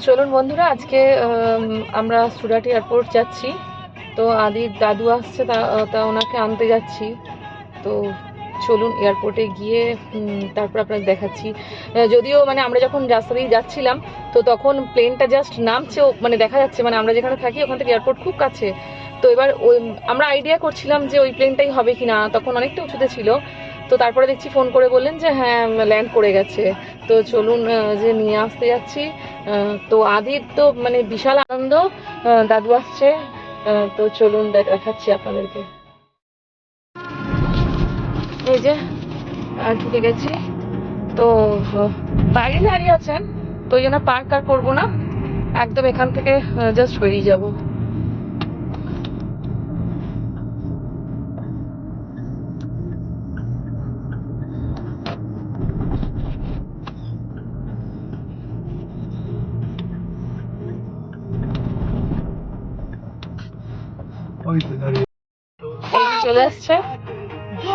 চলুন বন্ধুরা, আজকে আমরা সুরাট এয়ারপোর্ট যাচ্ছি। তো আদির দাদু আসছে, তা ওনাকে আনতে যাচ্ছি। তো চলুন এয়ারপোর্টে গিয়ে তারপর আপনাকে দেখাচ্ছি। যদিও মানে আমরা যখন রাস্তা দিয়ে যাচ্ছিলাম, তো তখন প্লেনটা জাস্ট নামছে, মানে দেখা যাচ্ছে, মানে আমরা যেখানে থাকি ওখান থেকে এয়ারপোর্ট খুব কাছে। তো এবার ওই আমরা আইডিয়া করছিলাম যে ওই প্লেনটাই হবে কিনা, তখন অনেকটা উঁচুতে ছিল। তো তারপরে দেখছি ফোন করে বললেন যে হ্যাঁ, ল্যান্ড করে গেছে। তো চলুন যে নিয়ে আসতে যাচ্ছি। তো আদির তো মানে বিশাল আনন্দ, দাদু আসছে। তো চলুন দেখাচ্ছি আপনাদেরকে। এই যে ঢুকে গেছি। তো বাইরে দাঁড়িয়ে আছেন, তো ওই জন্য পার্ক আর করবো না, একদম এখান থেকে জাস্ট বেরিয়ে যাবো। এই যে চলে আসছে।